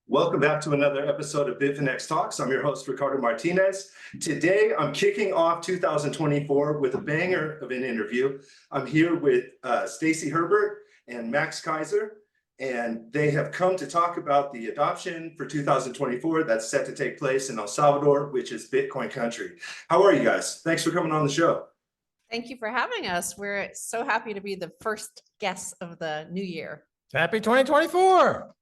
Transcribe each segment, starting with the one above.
Welcome back to another episode of Bitfinex Talks. I'm your host, Ricardo Martinez. Today, I'm kicking off 2024 with a banger of an interview. I'm here with Stacy Herbert and Max Keiser, and they have come to talk about the adoption for 2024 that's set to take place in El Salvador, which is Bitcoin country. How are you guys? Thanks for coming on the show. Thank you for having us. We're so happy to be the first guest of the new year. Happy 2024.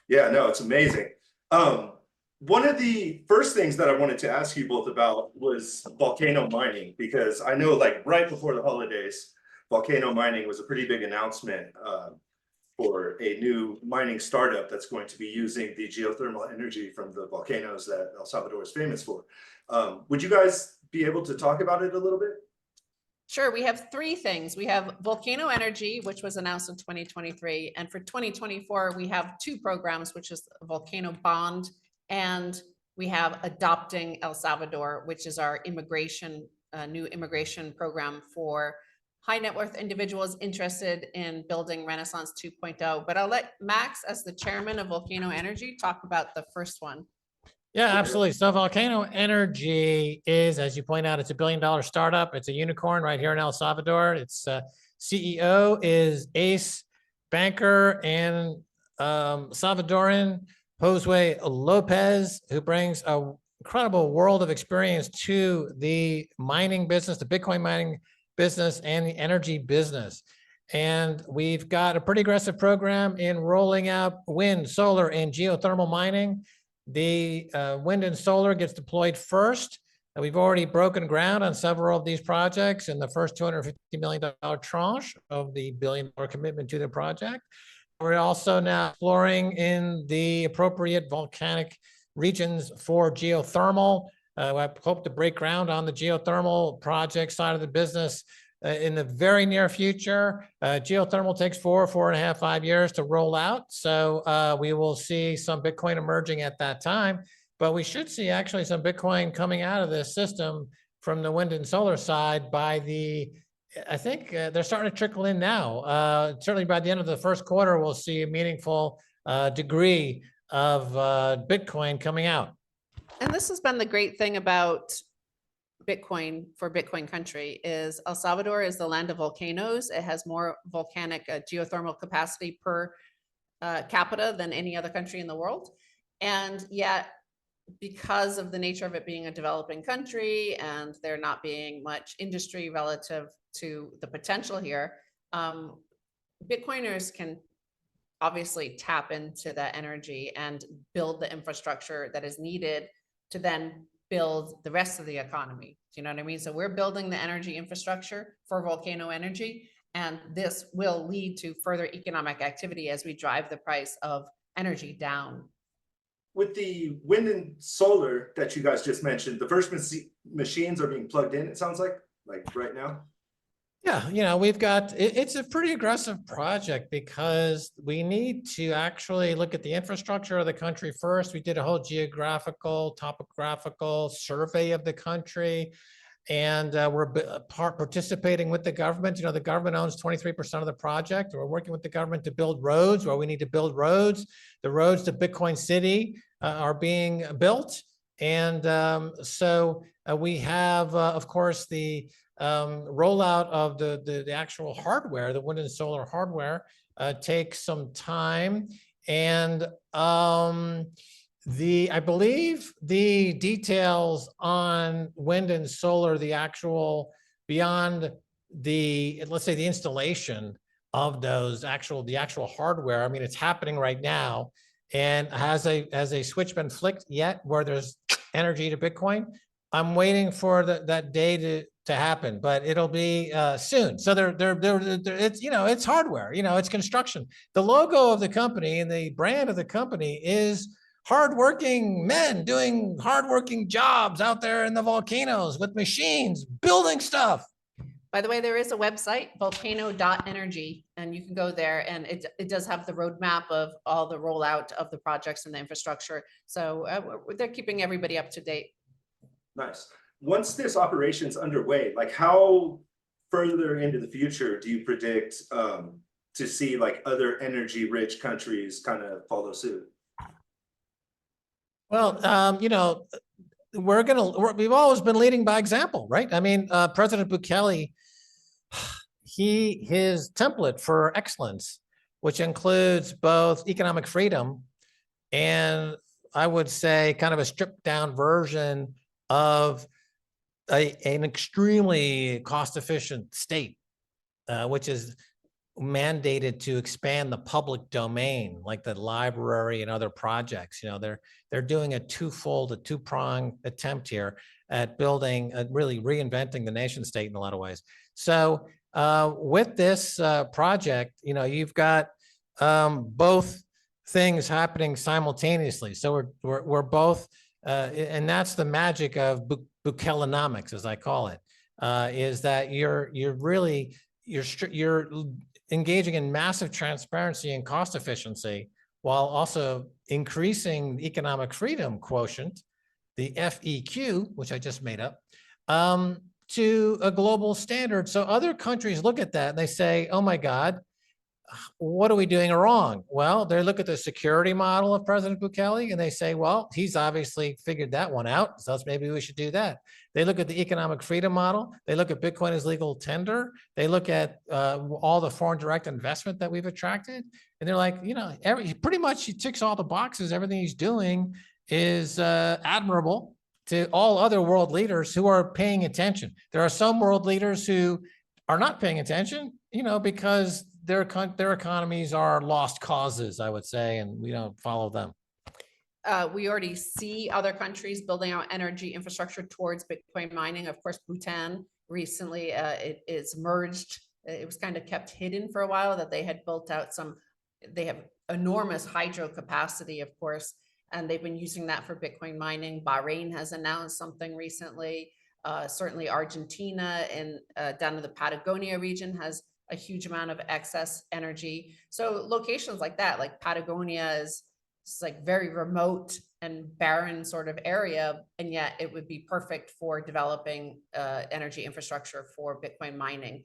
Yeah, no, it's amazing. One of the first things that I wanted to ask you both about was volcano mining, because I know like right before the holidays, volcano mining was a pretty big announcement for a new mining startup that's going to be using the geothermal energy from the volcanoes that El Salvador is famous for. Would you guys be able to talk about it a little bit? Sure. We have three things. We have Volcano Energy, which was announced in 2023. And for 2024, we have two programs, which is Volcano Bond, and we have Adopting El Salvador, which is our new immigration program for high net worth individuals interested in building Renaissance 2.0. But I'll let Max, as the chairman of Volcano Energy, talk about the first one. Yeah, absolutely. So Volcano Energy is, as you point out, it's $1 billion startup. It's a unicorn right here in El Salvador. Its CEO is ace banker and Salvadoran Josue Lopez, who brings an incredible world of experience to the mining business, the Bitcoin mining business, and the energy business. And we've got a pretty aggressive program in rolling out wind, solar, and geothermal mining. The wind and solar gets deployed first. And we've already broken ground on several of these projects in the first $250 million tranche of the $1 billion commitment to the project. We're also now exploring in the appropriate volcanic regions for geothermal. I hope to break ground on the geothermal project side of the business in the very near future. Geothermal takes 4.5, 5 years to roll out. So we will see some Bitcoin emerging at that time, but we should see actually some Bitcoin coming out of this system from the wind and solar side I think they're starting to trickle in now. Certainly by the end of the first quarter, we'll see a meaningful degree of Bitcoin coming out. And this has been the great thing about Bitcoin for Bitcoin country is El Salvador is the land of volcanoes. It has more volcanic geothermal capacity per capita than any other country in the world. And yet, because of the nature of it being a developing country and there not being much industry relative to the potential here, Bitcoiners can obviously tap into that energy and build the infrastructure that is needed to then build the rest of the economy. Do you know what I mean? So we're building the energy infrastructure for Volcano Energy, and this will lead to further economic activity as we drive the price of energy down. With the wind and solar that you guys just mentioned, the first machines are being plugged in, it sounds like right now. Yeah, we've got, it's a pretty aggressive project because we need to actually look at the infrastructure of the country first. We did a whole geographical, topographical survey of the country, and we're participating with the government. The government owns 23% of the project. We're working with the government to build roads where we need to build roads. The roads to Bitcoin City are being built. And so we have, of course, the rollout of the actual hardware, the wind and solar hardware, takes some time. And I believe the details on wind and solar, the actual beyond let's say the installation of those the actual hardware. I mean, it's happening right now. And has a switch been flicked yet where there's energy to Bitcoin? I'm waiting for that day to happen, but it'll be soon. So it's it's hardware, it's construction. The logo of the company and the brand of the company is hardworking men doing hardworking jobs out there in the volcanoes with machines building stuff. By the way, there is a website, volcano.energy, and you can go there, and it does have the roadmap of all the rollout of the projects and the infrastructure. So they're keeping everybody up to date. Nice. Once this operation's underway, like how further into the future do you predict to see like other energy rich countries kind of follow suit? Well, we've always been leading by example, right? I mean, President Bukele, his template for excellence, which includes both economic freedom and I would say kind of a stripped down version of an extremely cost efficient state, which is mandated to expand the public domain, like the library and other projects. They're doing a two-prong attempt here at building, really reinventing the nation state in a lot of ways. So with this project, you've got both things happening simultaneously. So we're both, and that's the magic of Bukelenomics, as I call it, is that you're engaging in massive transparency and cost efficiency while also increasing the economic freedom quotient, the FEQ, which I just made up, to a global standard. So other countries look at that and they say, oh my God, what are we doing wrong? Well, they look at the security model of President Bukele and they say, well, he's obviously figured that one out. So maybe we should do that. They look at the economic freedom model. They look at Bitcoin as legal tender. They look at all the foreign direct investment that we've attracted. And they're like, pretty much he ticks all the boxes. Everything he's doing is admirable to all other world leaders who are paying attention. There are some world leaders who are not paying attention, because their economies are lost causes, I would say, and we don't follow them. We already see other countries building out energy infrastructure towards Bitcoin mining. Of course, Bhutan recently, it is merged. It was kind of kept hidden for a while that they had built out they have enormous hydro capacity, of course, and they've been using that for Bitcoin mining. Bahrain has announced something recently. Certainly Argentina and down in the Patagonia region has a huge amount of excess energy. So locations like that, like Patagonia is like very remote and barren sort of area, and yet it would be perfect for developing energy infrastructure for Bitcoin mining.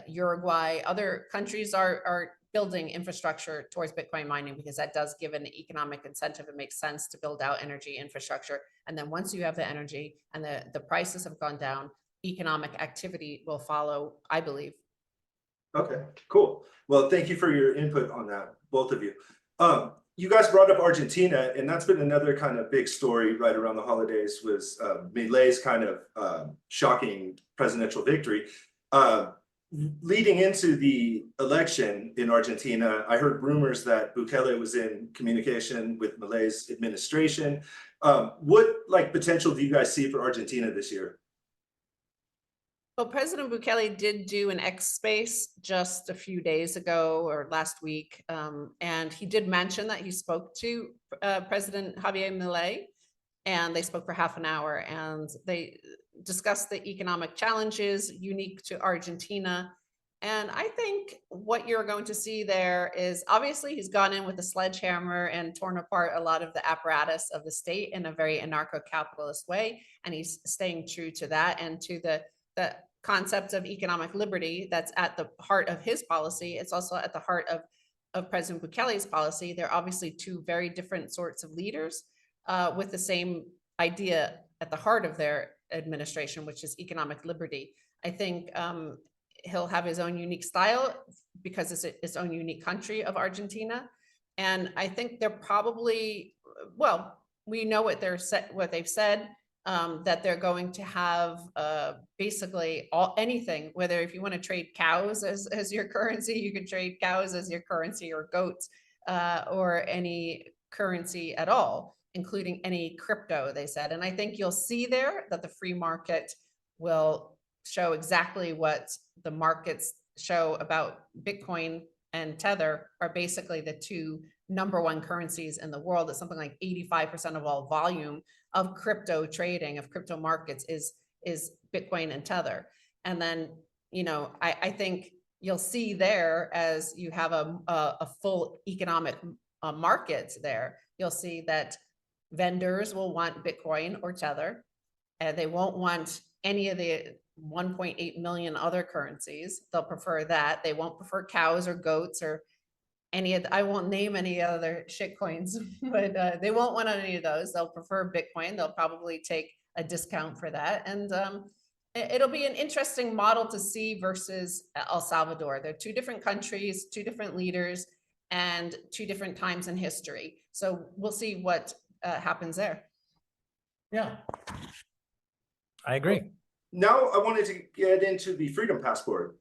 Uruguay, other countries are building infrastructure towards Bitcoin mining because that does give an economic incentive. It makes sense to build out energy infrastructure. And then once you have the energy and the prices have gone down, economic activity will follow, I believe. Okay, cool. Well, thank you for your input on that, both of you. You guys brought up Argentina, and that's been another kind of big story right around the holidays, was Milei's kind of shocking presidential victory. Leading into the election in Argentina, I heard rumors that Bukele was in communication with Milei's administration. What potential do you guys see for Argentina this year? Well, President Bukele did do an X Space just a few days ago or last week, and he did mention that he spoke to President Javier Milei, and they spoke for half an hour, and they discussed the economic challenges unique to Argentina. And I think what you're going to see there is, obviously he's gone in with a sledgehammer and torn apart a lot of the apparatus of the state in a very anarcho-capitalist way, and he's staying true to that and to the concept of economic liberty that's at the heart of his policy. It's also at the heart of President Bukele's policy. They're obviously two very different sorts of leaders with the same idea at the heart of their administration, which is economic liberty. I think he'll have his own unique style because it's its own unique country of Argentina. And I think they're probably, well, we know what they've said, that they're going to have basically anything, whether if you want to trade cows as your currency, you can trade cows as your currency, or goats, or any currency at all, including any crypto, they said. And I think you'll see there that the free market will show exactly what the markets show about Bitcoin and Tether are basically the two #1 currencies in the world. It's something like 85% of all volume of crypto trading, of crypto markets, is Bitcoin and Tether. And then, I think you'll see there, as you have a full economic market there, you'll see that vendors will want Bitcoin or Tether, and they won't want any of the 1.8 million other currencies. They'll prefer that. They won't prefer cows or goats or I won't name any other shit coins, but they won't want any of those. They'll prefer Bitcoin. They'll probably take a discount for that. And it'll be an interesting model to see versus El Salvador. They're two different countries, two different leaders, and two different times in history. So we'll see what happens there. Yeah. I agree. Now I wanted to get into the Freedom Passport.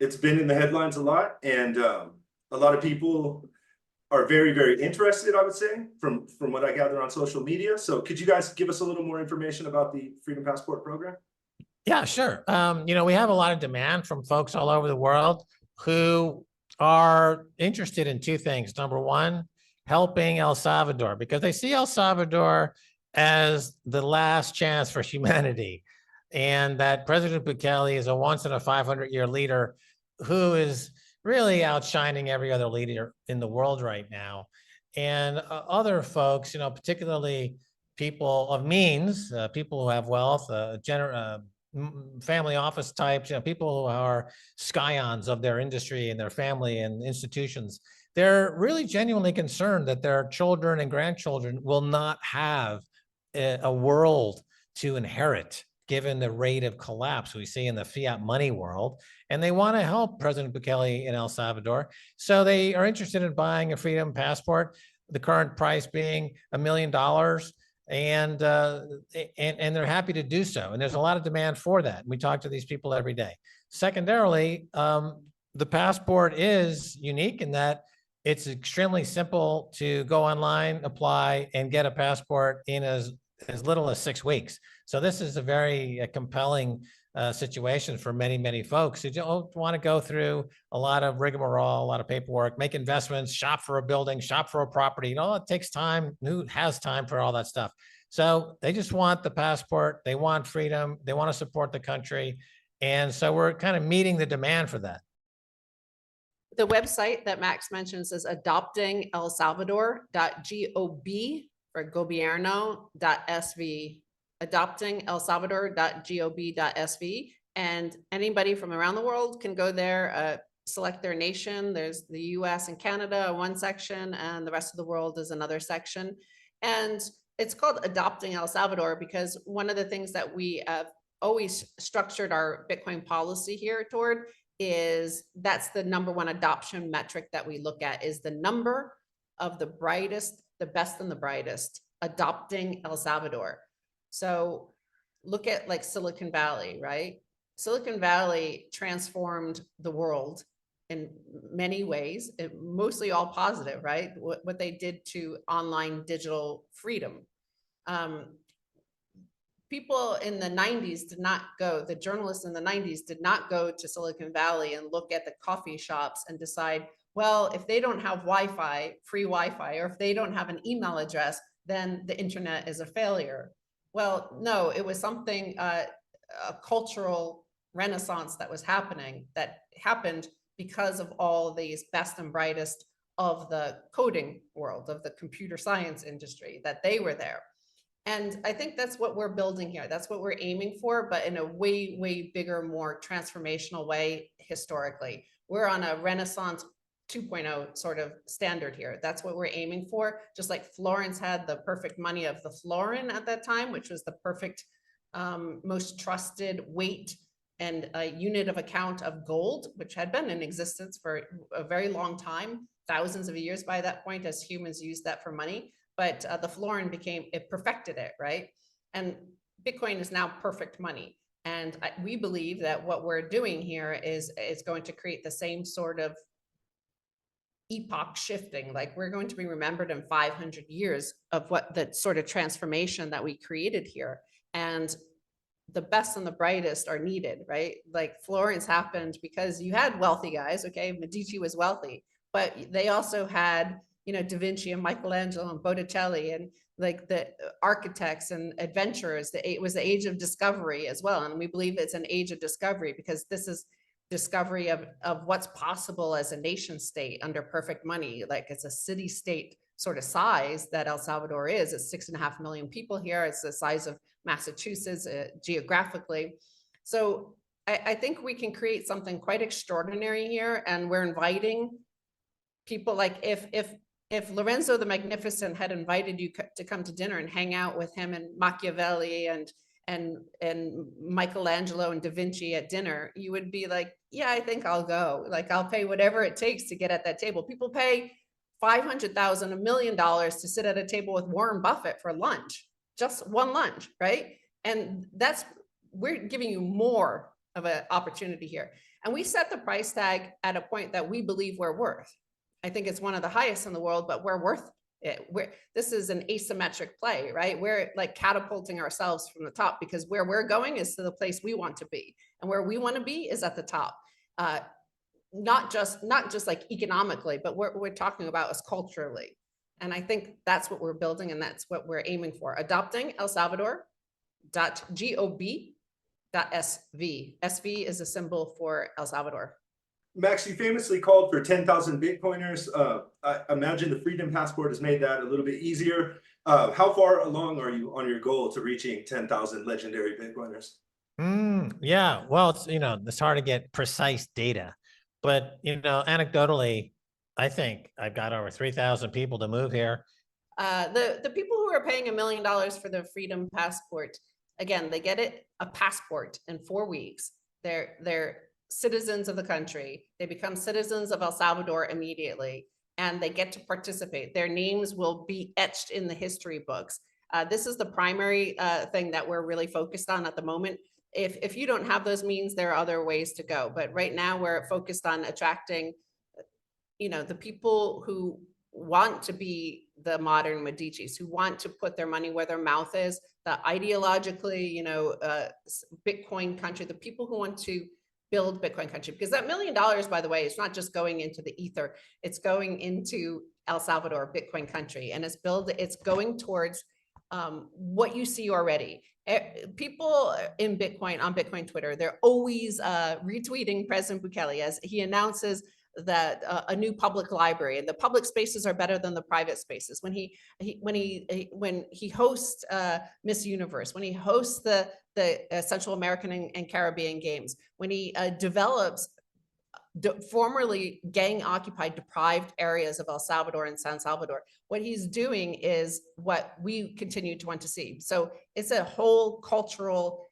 It's been in the headlines a lot, and a lot of people are very, very interested, I would say, from what I gather on social media. So could you guys give us a little more information about the Freedom Passport program? Yeah, sure. We have a lot of demand from folks all over the world who are interested in two things. Number one, helping El Salvador, because they see El Salvador as the last chance for humanity. And that President Bukele is a once in a 500-year leader who is really outshining every other leader in the world right now. And other folks, particularly people of means, people who have wealth, family office types, people who are scions of their industry and their family and institutions, they're really genuinely concerned that their children and grandchildren will not have a world to inherit given the rate of collapse we see in the fiat money world. And they want to help President Bukele in El Salvador. So they are interested in buying a Freedom Passport, the current price being $1 million. And they're happy to do so. And there's a lot of demand for that. We talk to these people every day. Secondarily, the passport is unique in that it's extremely simple to go online, apply, and get a passport in as little as 6 weeks. So this is a very compelling situation for many, many folks who don't want to go through a lot of rigmarole, a lot of paperwork, make investments, shop for a building, shop for a property. It takes time. Who has time for all that stuff? So they just want the passport. They want freedom. They want to support the country. And so we're kind of meeting the demand for that. The website that Max mentions is adoptingelsalvador.gov for gobierno.sv, adoptingelsalvador.gov.sv. And anybody from around the world can go there, select their nation. There's the US and Canada, one section, and the rest of the world is another section. And it's called Adopting El Salvador because one of the things that we have always structured our Bitcoin policy here toward is that's the number one adoption metric that we look at is the number of the brightest, the best and the brightest adopting El Salvador. So look at like Silicon Valley, right? Silicon Valley transformed the world in many ways, mostly all positive, right? What they did to online digital freedom. People in the 90s did not go, the journalists in the 90s did not go to Silicon Valley and look at the coffee shops and decide, well, if they don't have Wi-Fi, free Wi-Fi, or if they don't have an email address, then the internet is a failure. Well, no, it was something, a cultural renaissance that was happening, that happened because of all these best and brightest of the coding world, of the computer science industry, that they were there. And I think that's what we're building here. That's what we're aiming for, but in a way, way bigger, more transformational way historically. We're on a Renaissance 2.0 sort of standard here. That's what we're aiming for. Just like Florence had the perfect money of the florin at that time, which was the perfect, most trusted weight and a unit of account of gold, which had been in existence for a very long time, thousands of years by that point as humans used that for money. But the florin it perfected it, right? And Bitcoin is now perfect money. And we believe that what we're doing here is going to create the same sort of epoch shifting. Like we're going to be remembered in 500 years of what the sort of transformation that we created here. And the best and the brightest are needed, right? Like Florence happened because you had wealthy guys, okay? Medici was wealthy, but they also had Da Vinci and Michelangelo and Botticelli and like the architects and adventurers. It was the age of discovery as well. And we believe it's an age of discovery because this is discovery of what's possible as a nation state under perfect money. Like it's a city state sort of size that El Salvador is. It's 6.5 million people here. It's the size of Massachusetts geographically. So I think we can create something quite extraordinary here. And we're inviting people like if Lorenzo the Magnificent had invited you to come to dinner and hang out with him and Machiavelli and Michelangelo and Da Vinci at dinner, you would be like, yeah, I think I'll go. Like, I'll pay whatever it takes to get at that table. People pay $500,000, $1 million to sit at a table with Warren Buffett for lunch, just one lunch, right? And we're giving you more of an opportunity here. And we set the price tag at a point that we believe we're worth. I think it's one of the highest in the world, but we're worth it. This is an asymmetric play, right? We're like catapulting ourselves from the top, because where we're going is to the place we want to be. And where we want to be is at the top. Not just like economically, but what we're talking about is culturally. And I think that's what we're building, and that's what we're aiming for. Adopting El Salvador.gov.sv. SV is a symbol for El Salvador. Max, you famously called for 10,000 Bitcoiners. I imagine the Freedom Passport has made that a little bit easier. How far along are you on your goal to reaching 10,000 legendary Bitcoiners? Yeah, well, it's hard to get precise data, but anecdotally, I think I've got over 3,000 people to move here. The people who are paying $1 million for the Freedom Passport, again, they get a passport in 4 weeks. They're citizens of the country. They become citizens of El Salvador immediately, and they get to participate. Their names will be etched in the history books. This is the primary thing that we're really focused on at the moment. If you don't have those means, there are other ways to go. But right now we're focused on attracting, the people who want to be the modern Medicis, who want to put their money where their mouth is, the ideologically, Bitcoin country, the people who want to build Bitcoin country. Because that $1 million, by the way, is not just going into the ether, it's going into El Salvador, Bitcoin country. And it's going towards what you see already. People in Bitcoin, on Bitcoin Twitter, they're always retweeting President Bukele as he announces that a new public library, and the public spaces are better than the private spaces. When he hosts Miss Universe, when he hosts the Central American and Caribbean Games, when he develops formerly gang occupied, deprived areas of El Salvador and San Salvador, what he's doing is what we continue to want to see. So it's a whole cultural,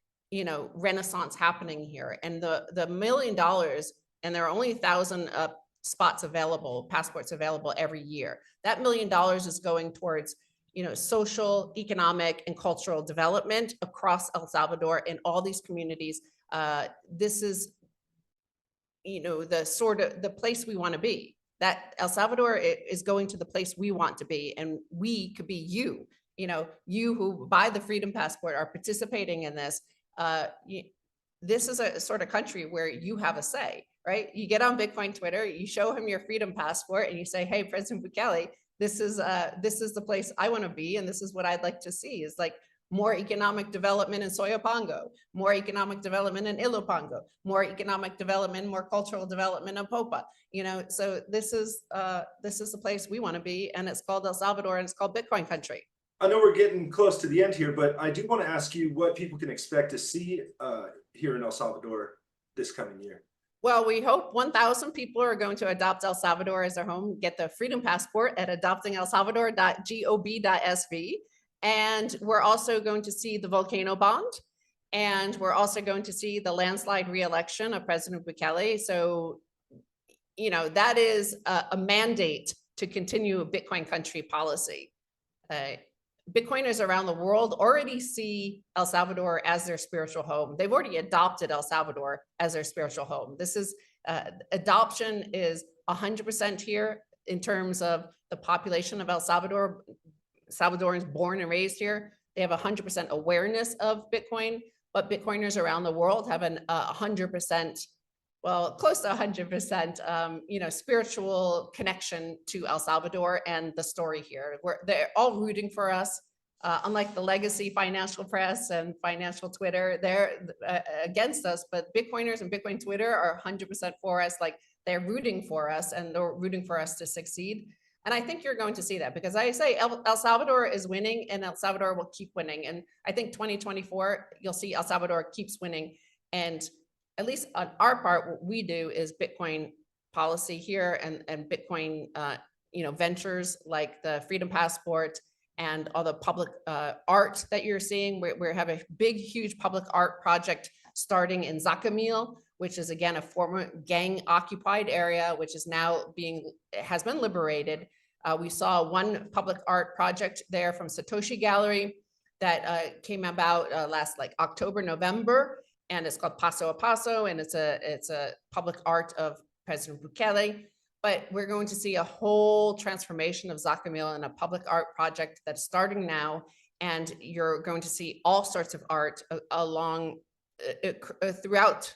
renaissance happening here. And the $1 million, and there are only 1,000 passports available every year. That $1 million is going towards, social, economic, and cultural development across El Salvador in all these communities. This is, the place we want to be. That El Salvador is going to the place we want to be, and we could be you. You who buy the Freedom Passport are participating in this. This is a sort of country where you have a say, right? You get on Bitcoin Twitter, you show him your Freedom Passport, and you say, "Hey, President Bukele, this is the place I want to be, and this is what I'd like to see." Is like more economic development in Soyapango, more economic development in Ilopango, more economic development, more cultural development in Popa. So this is the place we want to be, and it's called El Salvador, and it's called Bitcoin country. I know we're getting close to the end here, but I do want to ask you what people can expect to see here in El Salvador this coming year. Well, we hope 1,000 people are going to adopt El Salvador as their home, get the Freedom Passport at adoptingelsalvador.gov.sv. And we're also going to see the volcano bond. And we're also going to see the landslide re-election of President Bukele. So, that is a mandate to continue a Bitcoin country policy. Bitcoiners around the world already see El Salvador as their spiritual home. They've already adopted El Salvador as their spiritual home. This is adoption is 100% here in terms of the population of El Salvador. Salvadorans born and raised here. They have 100% awareness of Bitcoin, but Bitcoiners around the world have 100%, well, close to 100%, spiritual connection to El Salvador and the story here. They're all rooting for us. Unlike the legacy financial press and financial Twitter, they're against us, but Bitcoiners and Bitcoin Twitter are 100% for us. Like, they're rooting for us, and they're rooting for us to succeed. And I think you're going to see that, because I say El Salvador is winning, and El Salvador will keep winning. And I think 2024, you'll see El Salvador keeps winning. And at least on our part, what we do is Bitcoin policy here and Bitcoin, ventures like the Freedom Passport and all the public art that you're seeing. We have a big, huge public art project starting in Zacamil, which is again a former gang occupied area, which is now has been liberated. We saw one public art project there from Satoshi Gallery that came about last October, November, and it's called Paso a Paso, and it's a public art of President Bukele. But we're going to see a whole transformation of Zacamil and a public art project that's starting now, and you're going to see all sorts of art along throughout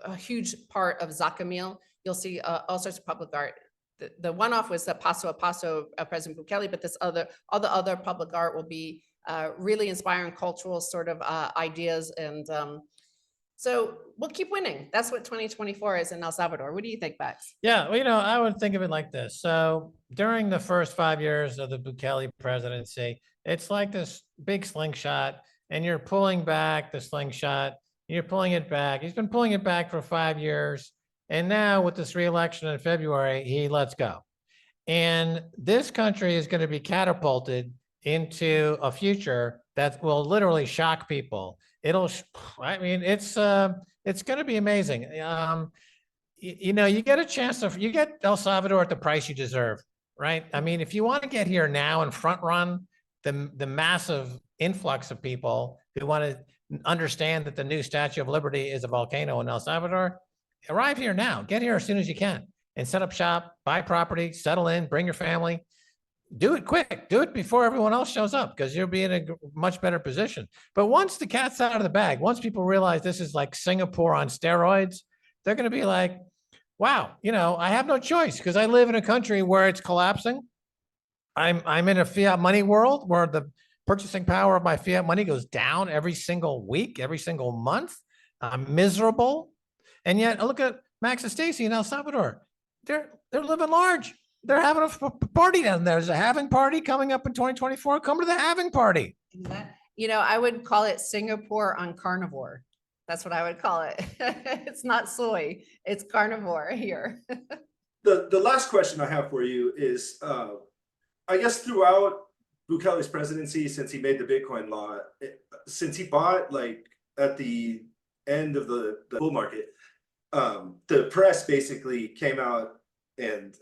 a huge part of Zacamil. You'll see all sorts of public art. The one-off was the Paso a Paso of President Bukele, but all the other public art will be really inspiring cultural sort of ideas. And so we'll keep winning. That's what 2024 is in El Salvador. What do you think, Bex? Yeah, well, I would think of it like this. So during the first 5 years of the Bukele presidency, it's like this big slingshot, and you're pulling back the slingshot, you're pulling it back. He's been pulling it back for 5 years. And now with this re-election in February, he lets go. And this country is going to be catapulted into a future that will literally shock people. It's going to be amazing. You get a chance you get El Salvador at the price you deserve, right? I mean, if you want to get here now and front run the massive influx of people who want to understand that the new Statue of Liberty is a volcano in El Salvador, arrive here now, get here as soon as you can and set up shop, buy property, settle in, bring your family. Do it quick. Do it before everyone else shows up, because you'll be in a much better position. But once the cat's out of the bag, once people realize this is like Singapore on steroids, they're going to be like, wow, I have no choice, because I live in a country where it's collapsing. I'm in a fiat money world where the purchasing power of my fiat money goes down every single week, every single month. I'm miserable. And yet I look at Max and Stacy in El Salvador. They're living large. They're having a party down there. There's a halving party coming up in 2024. Come to the halving party. I would call it Singapore on carnivore. That's what I would call it. It's not soy, it's carnivore here. The last question I have for you is, I guess throughout Bukele's presidency, since he made the Bitcoin law, since he bought at the end of the bull market, the press basically came out and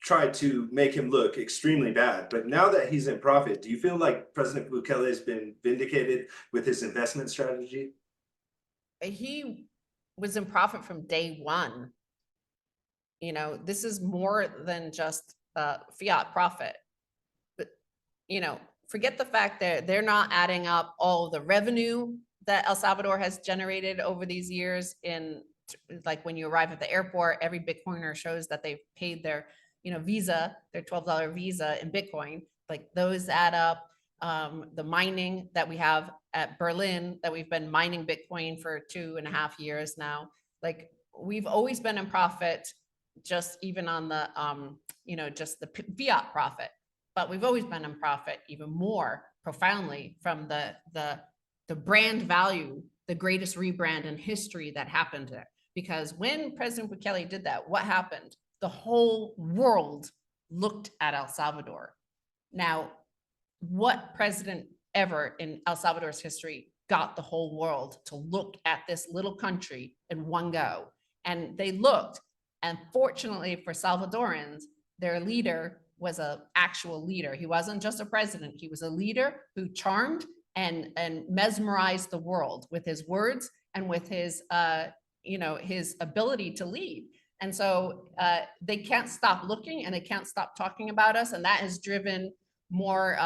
tried to make him look extremely bad. But now that he's in profit, do you feel like President Bukele has been vindicated with his investment strategy? He was in profit from day one. This is more than just fiat profit. But, forget the fact that they're not adding up all the revenue that El Salvador has generated over these years. When you arrive at the airport, every Bitcoiner shows that they've paid their visa, their $12 visa in Bitcoin. Those add up. The mining that we have at Berlin, that we've been mining Bitcoin for 2.5 years now. We've always been in profit, just even on the, just the fiat profit, but we've always been in profit even more profoundly from the brand value, the greatest rebrand in history that happened there. Because when President Bukele did that, what happened? The whole world looked at El Salvador. Now, what president ever in El Salvador's history got the whole world to look at this little country in one go? And they looked, and fortunately for Salvadorans, their leader was an actual leader. He wasn't just a president. He was a leader who charmed and mesmerized the world with his words and with his his ability to lead. And so they can't stop looking, and they can't stop talking about us. And that has driven more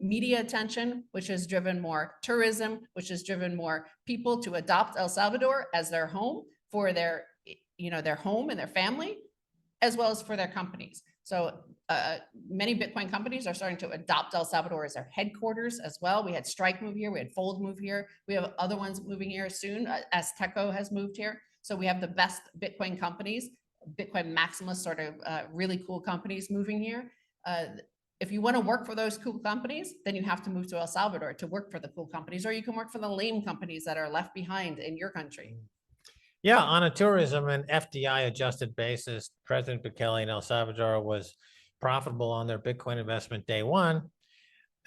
media attention, which has driven more tourism, which has driven more people to adopt El Salvador as their home for their home and their family, as well as for their companies. So many Bitcoin companies are starting to adopt El Salvador as their headquarters as well. We had Strike move here, we had Fold move here. We have other ones moving here soon. Azteco has moved here. So we have the best Bitcoin companies, Bitcoin maximalists, sort of really cool companies moving here. If you want to work for those cool companies, then you have to move to El Salvador to work for the cool companies, or you can work for the lame companies that are left behind in your country. Yeah, on a tourism and FDI adjusted basis, President Bukele in El Salvador was profitable on their Bitcoin investment day one.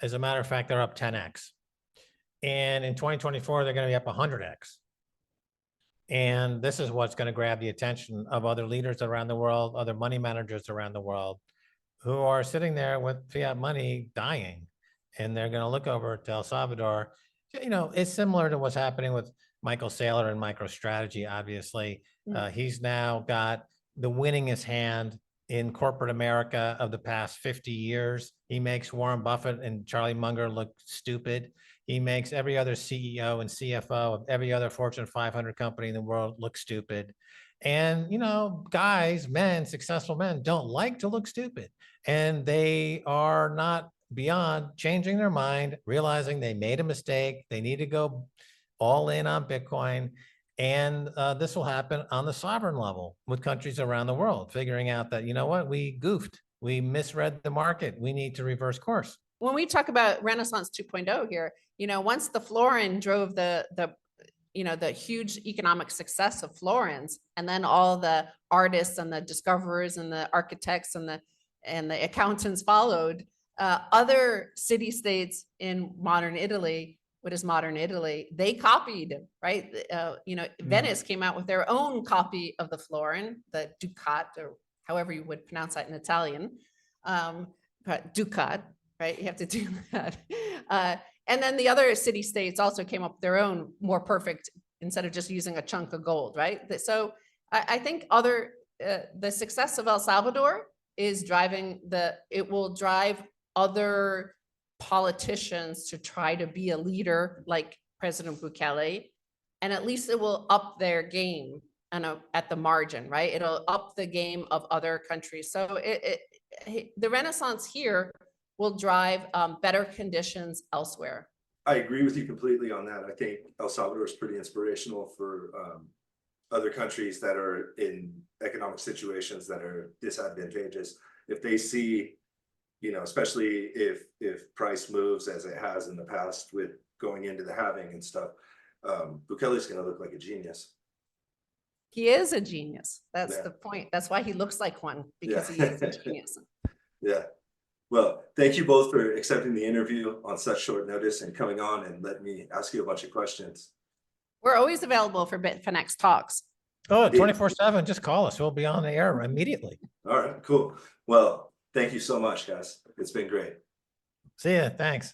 As a matter of fact, they're up 10x. And in 2024, they're going to be up 100x. And this is what's going to grab the attention of other leaders around the world, other money managers around the world, who are sitting there with fiat money dying. And they're going to look over to El Salvador. It's similar to what's happening with Michael Saylor and MicroStrategy, obviously. He's now got the winningest hand in corporate America of the past 50 years. He makes Warren Buffett and Charlie Munger look stupid. He makes every other CEO and CFO of every other Fortune 500 company in the world look stupid. And, guys, men, successful men don't like to look stupid. And they are not beyond changing their mind, realizing they made a mistake. They need to go all in on Bitcoin. And this will happen on the sovereign level with countries around the world, figuring out that, we goofed. We misread the market. We need to reverse course. When we talk about Renaissance 2.0 here, once the florin drove the huge economic success of florins, and then all the artists and the discoverers and the architects and the accountants followed, other city-states in modern Italy, what is modern Italy, they copied, right? Venice came out with their own copy of the florin, the ducat, or however you would pronounce that in Italian, but ducat, right? You have to do that. And then the other city-states also came up with their own more perfect, instead of just using a chunk of gold, right? So I think the success of El Salvador is it will drive other politicians to try to be a leader like President Bukele, and at least it will up their game at the margin, right? It'll up the game of other countries. So the Renaissance here will drive better conditions elsewhere. I agree with you completely on that. I think El Salvador is pretty inspirational for other countries that are in economic situations that are disadvantageous. If they see, especially if price moves as it has in the past with going into the halving and stuff, Bukele's going to look like a genius. He is a genius. That's the point. That's why he looks like one, because he is a genius. Yeah. Well, thank you both for accepting the interview on such short notice and coming on and letting me ask you a bunch of questions. We're always available for Bitfinex Talks. Oh, 24/7. Just call us. We'll be on the air immediately. All right, cool. Well, thank you so much, guys. It's been great. See ya. Thanks.